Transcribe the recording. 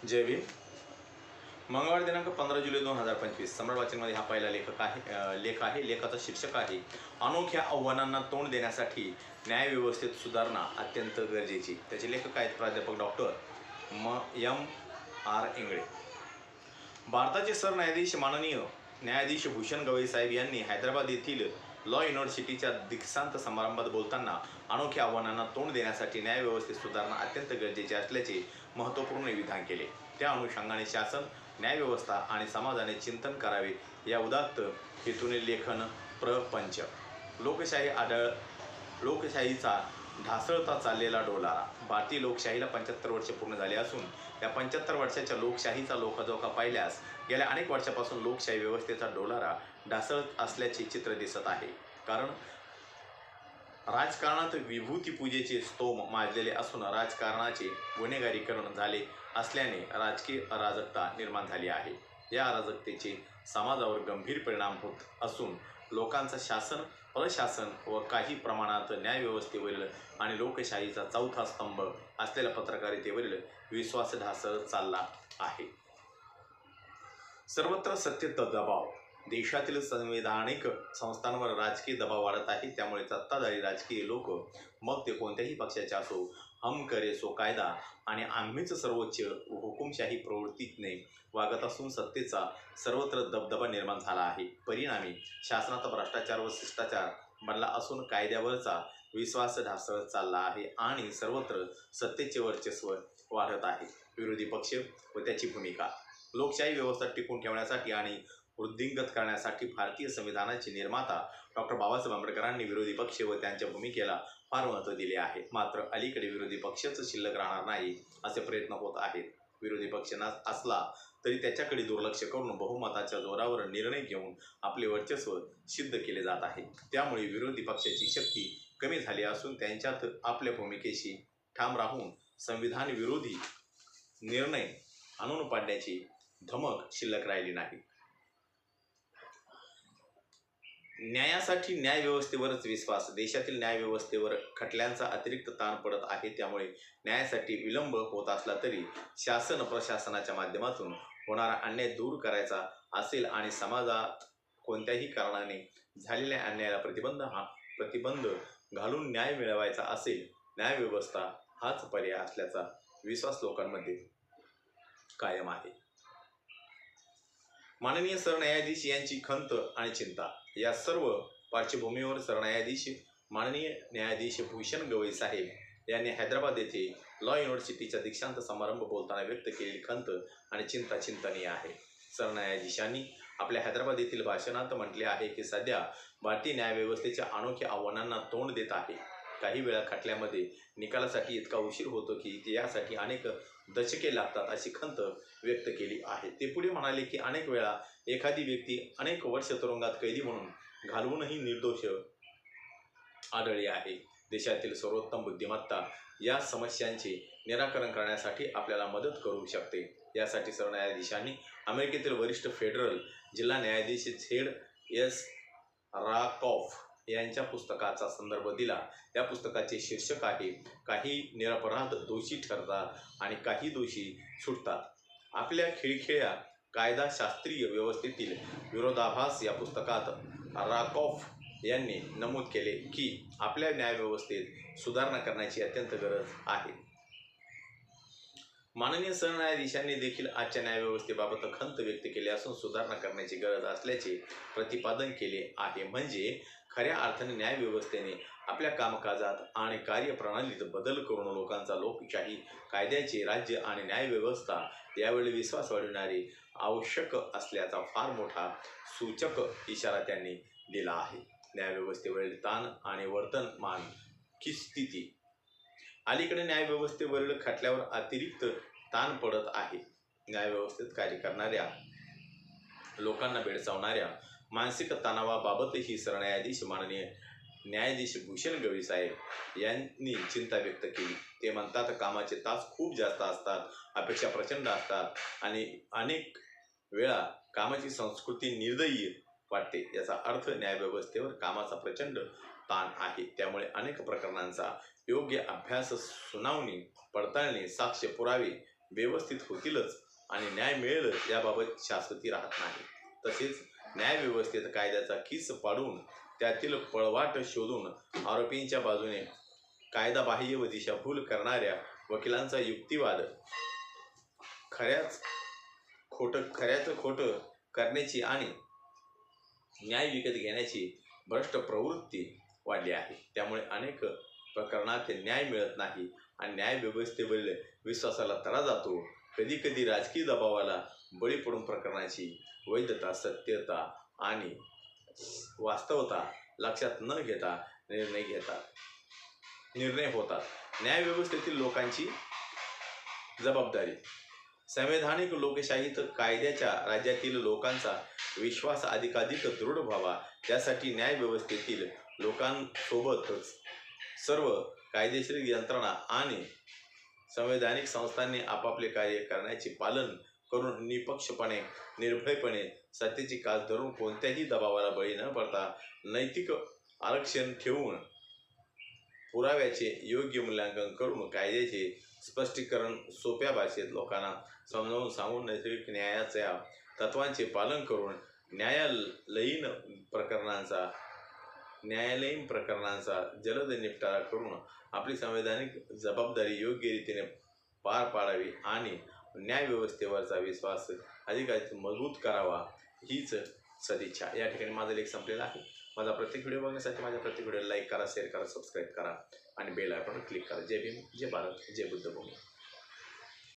जय भीम। मंगळवार दिनांक 15 जुलै 2025 सम्राट वाचनमध्ये हा पहिला लेख आहे। लेखाचा शीर्षक आहे अनोख्या आव्हानांना तोंड देण्यासाठी न्यायव्यवस्थेत सुधारणा अत्यंत गरजेची। त्याचे लेखक आहेत प्राध्यापक डॉक्टर M.R. इंगळे। भारताचे सरन्यायाधीश माननीय न्यायाधीश भूषण गवई साहेब यांनी हैदराबाद येथील लॉ युनिव्हर्सिटीच्या दीक्षांत समारंभात बोलताना अनोख्या आव्हानांना तोंड देण्यासाठी न्यायव्यवस्थेत सुधारणा अत्यंत गरजेचे असल्याचे महत्त्वपूर्ण विधान केले। त्या अनुषंगाने शासन, न्यायव्यवस्था आणि समाजाने चिंतन करावे या उदात्त हेतूने लेखन प्रपंच। लोकशाहीचा ढासळता चाललेला डोलारा। भारतीय लोकशाहीला 75 वर्षे पूर्ण झाली असून या 75 वर्षाच्या लोकशाहीचा लोकाजोखा पाहिल्यास गेल्या अनेक वर्षापासून लोकशाही व्यवस्थेचा डोलारा ढासळत असल्याचे चित्र दिसत आहे। कारण राजकारणात विभूतीपूजेचे स्तोम माजलेले असून राजकारणाचे गुन्हेगारीकरण झाले असल्याने राजकीय अराजकता निर्माण झाली आहे। या अराजकतेचे समाजावर गंभीर परिणाम होत असून लोकांचा शासन, प्रशासन व काही प्रमाणात न्यायव्यवस्थेवरील आणि लोकशाहीचा चौथा स्तंभ असलेल्या पत्रकारितेवरील विश्वास ढासळत चालला आहे। सर्वत्र सत्तेचा दबाव। देशातील संवैधानिक संस्थांवर राजकीय दबाव वाढत आहे। त्यामुळे सत्ताधारी राजकीय लोक, मग ते कोणत्याही पक्षाचे असो, हम करे सो कायदा आणि आम्हीच सर्वोच्च हुकुमशाही प्रवृत्तीने वागत असून सत्तेचा सर्वत्र दबदबा निर्माण झाला आहे। परिणामी शासनात भ्रष्टाचार व शिष्टाचार बनला असून कायद्यावरचा विश्वास ढासळत चालला आहे आणि सर्वत्र सत्तेचे वर्चस्व वाढत आहे। विरोधी पक्ष व त्याची भूमिका। लोकशाही व्यवस्था टिकून ठेवण्यासाठी आणि वृद्धिंगत करण्यासाठी भारतीय संविधानाचे निर्माता डॉक्टर बाबासाहेब आंबेडकरांनी विरोधी पक्ष व त्यांच्या भूमिकेला फार महत्त्व दिले आहे। मात्र अलीकडे विरोधी पक्षच शिल्लक राहणार नाही असे प्रयत्न होत आहेत। विरोधी पक्ष असला तरी त्याच्याकडे दुर्लक्ष करून बहुमताच्या जोरावर निर्णय घेऊन आपले वर्चस्व सिद्ध केले जात आहे। त्यामुळे विरोधी पक्षाची शक्ती कमी झाली असून त्यांच्यात आपल्या भूमिकेशी ठाम राहून संविधान विरोधी निर्णय आणून पाडण्याची धमक शिल्लक राहिली नाही। न्यायासाठी न्यायव्यवस्थेवरच विश्वास। देशातील न्यायव्यवस्थेवर खटल्यांचा अतिरिक्त ताण पडत आहे। त्यामुळे न्यायासाठी विलंब होत असला तरी शासन प्रशासनाच्या माध्यमातून होणारा अन्याय दूर करायचा असेल आणि समाजात कोणत्याही कारणाने झालेल्या अन्यायाला प्रतिबंध घालून न्याय मिळवायचा असेल, न्यायव्यवस्था हाच पर्याय असल्याचा विश्वास लोकांमध्ये कायम आहे। माननीय सरन्यायाधीश यांची खंत आणि चिंता। या सर्व पार्श्वभूमीवर सरन्यायाधीश माननीय न्यायाधीश भूषण गवई साहेब यांनी हैदराबाद येथे लॉ युनिव्हर्सिटीचा दीक्षांत समारंभ बोलताना व्यक्त केलेली खंत आणि चिंता चिंतनीय आहे। सरन्यायाधीशांनी आपल्या हैदराबाद येथील भाषणात म्हटले आहे की सध्या भारतीय न्यायव्यवस्थेच्या अनोख्या आव्हानांना तोंड देत आहे। काही वेळा खटल्यामध्ये निकालासाठी इतका उशीर होतो की यासाठी अनेक दशके लागतात अशी खंत व्यक्त केली आहे। ते पुढे म्हणाले की अनेक वेळा एखादी व्यक्ती अनेक वर्ष तुरुंगात कैदी म्हणून घालवूनही निर्दोष आढळली आहे। देशातील सर्वोत्तम बुद्धिमत्ता या समस्यांचे निराकरण करण्यासाठी आपल्याला मदत करू शकते। यासाठी सरन्यायाधीशांनी अमेरिकेतील वरिष्ठ फेडरल जिल्हा न्यायाधीश Z.S. राकॉफ यांच्या पुस्तकाचा संदर्भ दिला। या पुस्तकाचे शीर्षक आहे काही निरपराध दोषी ठरतात आणि काही दोषी सुटतात। आपल्या खिळखिळ्या कायदाशास्त्रीय व्यवस्थेतील विरोधाभास या पुस्तकात राकॉफ यांनी नमूद केले की आपल्या न्यायव्यवस्थेत सुधारणा करण्याची अत्यंत गरज आहे। माननीय सरन्यायाधीशांनी देखील आजच्या न्यायव्यवस्थेबाबत खंत व्यक्त केली असून सुधारणा करण्याची गरज असल्याचे प्रतिपादन केले आहे। म्हणजे खऱ्या अर्थाने न्यायव्यवस्थेने आपल्या कामकाजात आणि कार्यप्रणालीत बदल करून लोकांचा लोकशाही, कायद्याचे राज्य आणि न्यायव्यवस्था यावेळी विश्वास वाढविणारे आवश्यक असल्याचा फार मोठा सूचक इशारा त्यांनी दिला आहे। न्यायव्यवस्थेवरील ताण आणि वर्तमान की स्थिती। अलीकडे न्यायव्यवस्थेवरील खटल्यावर अतिरिक्त ताण पडत आहे। न्यायव्यवस्थेत कार्य करणाऱ्या लोकांना भेडसावणाऱ्या मानसिक तणावाबाबतही सरन्यायाधीश माननीय न्यायाधीश भूषण गवई साहेब यांनी चिंता व्यक्त केली। ते म्हणतात, कामाचे तास खूप जास्त असतात, अपेक्षा प्रचंड असतात आणि अनेक वेळा कामाची संस्कृती निर्दयी वाटते। याचा अर्थ न्यायव्यवस्थेवर कामाचा प्रचंड ताण आहे। त्यामुळे अनेक प्रकरणांचा योग्य अभ्यास, सुनावणी, पडताळणी, साक्ष पुरावे व्यवस्थित होतीलच आणि न्याय मिळेलच याबाबत शाश्वती राहत नाही. तसेच न्यायव्यवस्थेत कायद्याचा खिस पाडून त्यातील पळवाट शोधून आरोपींच्या बाजूने कायदाबाह्य व दिशाभूल करणाऱ्या वकिलांचा युक्तिवाद खऱ्याच खोटं करण्याची आणि न्याय विकत घेण्याची भ्रष्ट प्रवृत्ती वाढली आहे. त्यामुळे अनेक प्रकरणात न्याय मिळत नाही आणि न्याय व्यवस्थेवरील विश्वासाला तडा जातो. कधी कधी राजकीय दबावाला बळी पडून प्रकरणाची वैधता, सत्यता आणि वास्तवता लक्षात न घेता निर्णय होतात. न्यायव्यवस्थेतील लोकांची जबाबदारी. संवैधानिक लोकशाहीत कायद्याच्या राज्यातील लोकांचा विश्वास अधिकाधिक दृढ व्हावा यासाठी न्यायव्यवस्थेतील लोकांसोबतच सर्व कायदेशीर यंत्रणा आणि संवैधानिक संस्थांनी आपापले कार्य करण्याचे पालन करून निपक्षपणे, निर्भयपणे सत्तेची कास धरून कोणत्याही दबावाला बळी न पडता नैतिक आरक्षण ठेवून पुराव्याचे योग्य मूल्यांकन करून कायद्याचे स्पष्टीकरण सोप्या भाषेत लोकांना समजावून सांगून नैसर्गिक न्यायाच्या तत्वांचे पालन करून न्यायालयीन प्रकरणांचा जलद निपटारा करून आपली संवैधानिक जबाबदारी योग्य रीतीने पार पाडावी आणि न्यायव्यवस्थेवरचा विश्वास अधिकाधिक मजबूत करावा हीच सदिच्छा. या ठिकाणी माझा लेख संपलेला आहे. माझा प्रत्येक व्हिडिओ बघण्यासाठी माझ्या प्रत्येक व्हिडिओला लाईक करा, शेअर करा, सबस्क्राईब करा आणि बेल आयकॉनवर क्लिक करा. जय भीम, जय भारत, जय बुद्धभूमी.